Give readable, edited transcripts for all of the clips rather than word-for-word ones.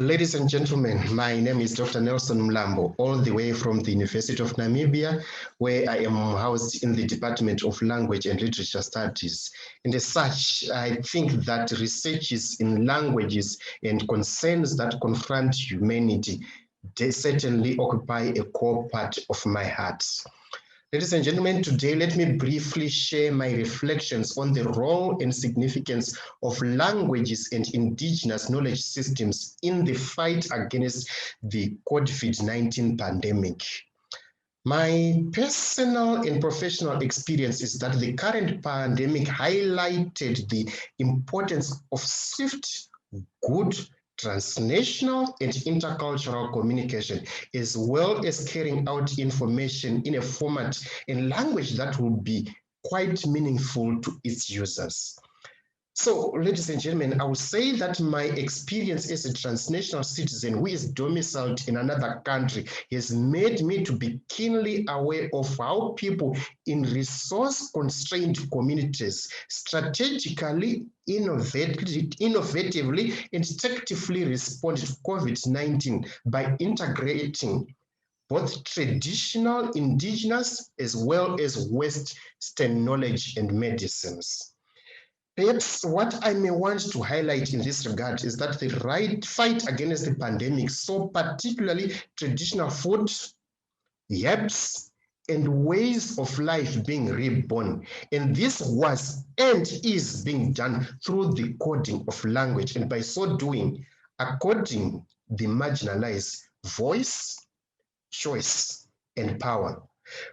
Ladies and gentlemen, my name is Dr. Nelson Mlambo, all the way from the University of Namibia, where I am housed in the Department of Language and Literature Studies. And as such, I think that researches in languages and concerns that confront humanity, they certainly occupy a core part of my heart. Ladies and gentlemen, today let me briefly share my reflections on the role and significance of languages and indigenous knowledge systems in the fight against the COVID-19 pandemic. My personal and professional experience is that the current pandemic highlighted the importance of swift, good, transnational and intercultural communication, as well as carrying out information in a format and language that will be quite meaningful to its users. So, ladies and gentlemen, I would say that my experience as a transnational citizen who is domiciled in another country has made me to be keenly aware of how people in resource-constrained communities strategically, innovatively, and tactfully respond to COVID-19 by integrating both traditional, indigenous, as well as Western knowledge and medicines. Perhaps what I may want to highlight in this regard is that the right fight against the pandemic saw particularly traditional food, herbs, and ways of life being reborn. And this was and is being done through the coding of language. And by so doing, according the marginalized voice, choice, and power.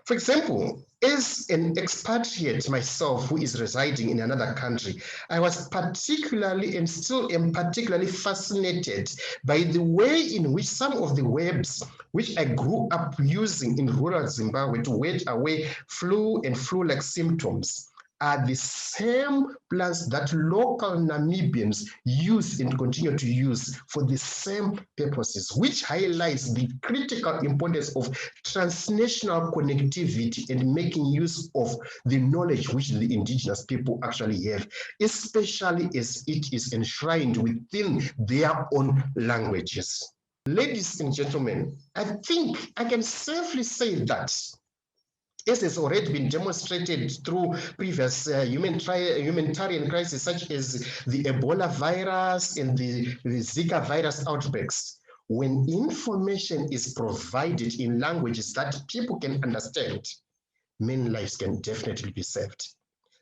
For example, as an expatriate myself who is residing in another country, I was particularly and still am particularly fascinated by the way in which some of the verbs which I grew up using in rural Zimbabwe to wait away flu and flu-like symptoms are the same plants that local Namibians use and continue to use for the same purposes, which highlights the critical importance of transnational connectivity and making use of the knowledge which the indigenous people actually have, especially as it is enshrined within their own languages. Ladies and gentlemen, I think I can safely say that as has already been demonstrated through previous humanitarian crises such as the Ebola virus and the Zika virus outbreaks, when information is provided in languages that people can understand, many lives can definitely be saved.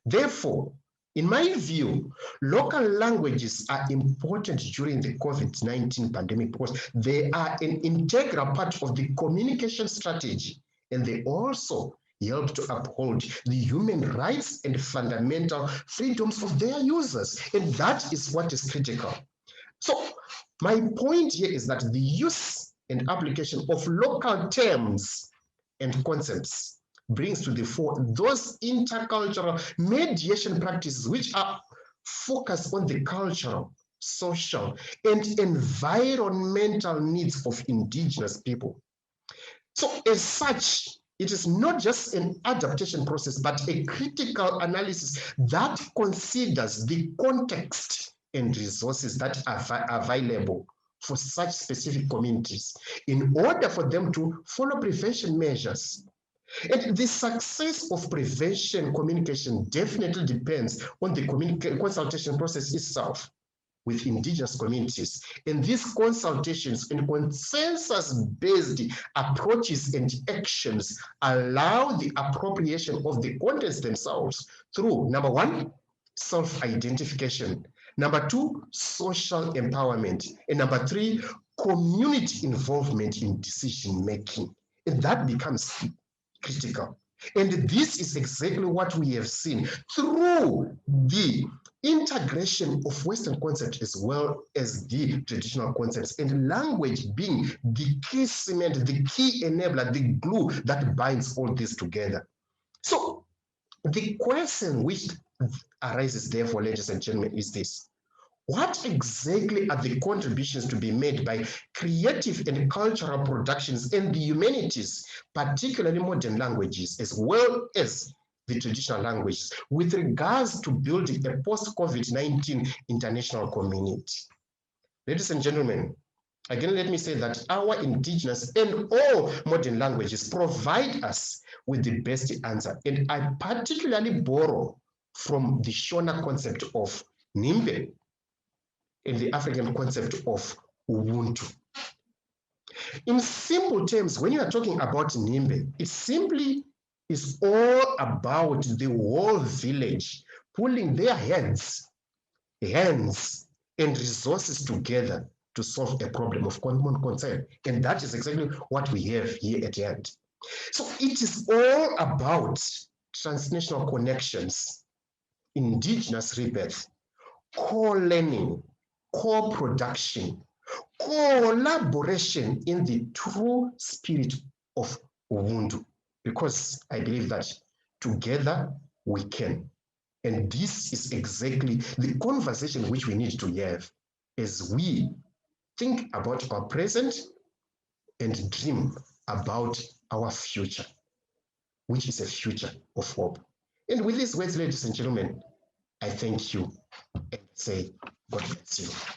Therefore, in my view, local languages are important during the COVID-19 pandemic because they are an integral part of the communication strategy, and they also help to uphold the human rights and fundamental freedoms of their users. And that is what is critical. So my point here is that the use and application of local terms and concepts brings to the fore those intercultural mediation practices which are focused on the cultural, social, and environmental needs of indigenous people. So as such, it is not just an adaptation process, but a critical analysis that considers the context and resources that are available for such specific communities in order for them to follow prevention measures. And the success of prevention communication definitely depends on the consultation process itself with indigenous communities. And these consultations and consensus-based approaches and actions allow the appropriation of the contents themselves through, number one, self-identification, number two, social empowerment, and number three, community involvement in decision-making. And that becomes critical. And this is exactly what we have seen through the integration of Western concepts as well as the traditional concepts, and language being the key cement, the key enabler, the glue that binds all this together. So the question which arises therefore, ladies and gentlemen, is this: what exactly are the contributions to be made by creative and cultural productions in the humanities, particularly modern languages, as well as the traditional languages, with regards to building a post-COVID-19 international community? Ladies and gentlemen, Again, let me say that our indigenous and all modern languages provide us with the best answer. And I particularly borrow from the Shona concept of Nimbe and the African concept of Ubuntu. In simple terms, when you are talking about Nimbe, it simply is all about the whole village pulling their hands, and resources together to solve a problem of common concern. And that is exactly what we have here at hand. So it is all about transnational connections, indigenous rebirth, co-learning, co-production, collaboration in the true spirit of Ubuntu. Because I believe that together we can. And this is exactly the conversation which we need to have as we think about our present and dream about our future, which is a future of hope. And with these words, ladies and gentlemen, I thank you and say, God bless you.